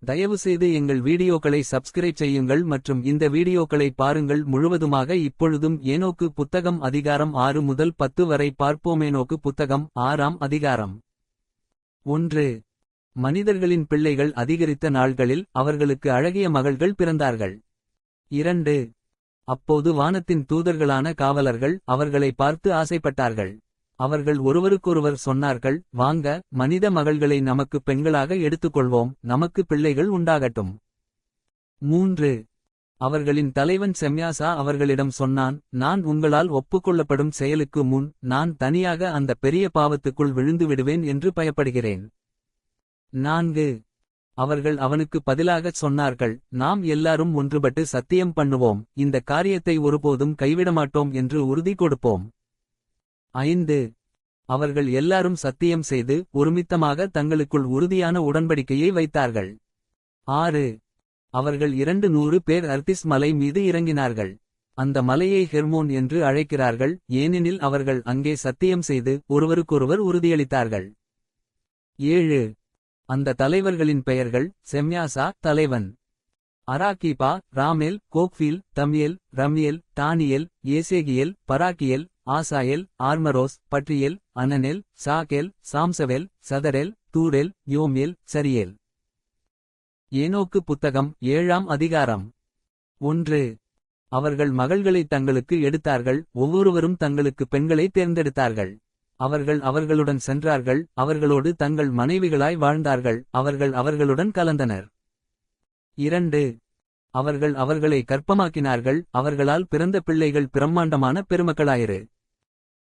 தயவுசெய்து எங்கள் வீடியோக்களை சப்ஸ்கிரைப் செய்யுங்கள் மற்றும் இந்த வீடியோக்களை பாருங்கள் முழுவதுமாக. இப்பொழுதும் ஏனோக்கு புத்தகம் அதிகாரம் 6 முதல் 10 வரை பார்ப்போம். ஏனோக்கு புத்தகம் 6ஆம் அதிகாரம். 1. மனிதர்களின் பிள்ளைகள் அதிகரித்த நாள்களில் அவர்களுக்கு அழகிய மகள்கள் பிறந்தார்கள். 2. அப்போது வானத்தின் தூதர்களான காவலர்கள் அவர்களை பார்த்து ஆசைப்பட்டார்கள். அவர்கள் ஒருவருக்கொருவர் சொன்னார்கள், வாங்க, மனித மகள்களை நமக்கு பெண்களாக எடுத்துக்கொள்வோம், நமக்கு பிள்ளைகள் உண்டாகட்டும். 3. அவர்களின் தலைவன் செம்யாசா அவர்களிடம் சொன்னான், நான் உங்களால் ஒப்புக்கொள்ளப்படும் செயலுக்கு முன் நான் தனியாக அந்த பெரிய பாவத்துக்குள் விழுந்து விடுவேன் என்று பயப்படுகிறேன். 4. அவர்கள் அவனுக்கு பதிலாகச் சொன்னார்கள், நாம் எல்லாரும் ஒன்றுபட்டு சத்தியம் பண்ணுவோம், இந்த காரியத்தை ஒருபோதும் கைவிடமாட்டோம் என்று உறுதி கொடுப்போம். 5. அவர்கள் எல்லாரும் சத்தியம் செய்து ஒருமித்தமாக தங்களுக்குள் உறுதியான உடன்படிக்கையை வைத்தார்கள். 6. அவர்கள் 200 பேர் அர்திஸ் மலை மீது இறங்கினார்கள். அந்த மலையை ஹெர்மோன் என்று அழைக்கிறார்கள், ஏனெனில் அவர்கள் அங்கே சத்தியம் செய்து ஒருவருக்கொருவர் உறுதியளித்தார்கள். 7. அந்த தலைவர்களின் பெயர்கள்: செம்யாசா தலைவன், அராக்கிபா, ராமேல், கோக்ஃபீல், தம்யேல், ரம்யேல், டானியேல், ஏசேகியேல், பராக்கியேல், ஆசாயேல், ஆர்மரோஸ், பட்ரியேல், அனனேல், சாகேல், சாம்சவேல், சதரேல், தூரேல், யோமேல், சரியேல். ஏனோக்கு புத்தகம் 7ஆம் அதிகாரம். 1. அவர்கள் மகள்களை தங்களுக்கு எடுத்தார்கள், ஒவ்வொருவரும் தங்களுக்கு பெண்களை தேர்ந்தெடுத்தார்கள். அவர்கள் அவர்களுடன் சென்றார்கள், அவர்களோடு தங்கள் மனைவிகளாய் வாழ்ந்தார்கள், அவர்கள் அவர்களுடன் கலந்தனர். 2. அவர்கள் அவர்களை கர்ப்பமாக்கினார்கள், அவர்களால் பிறந்த பிள்ளைகள் பிரம்மாண்டமான பெருமக்களாயிரு.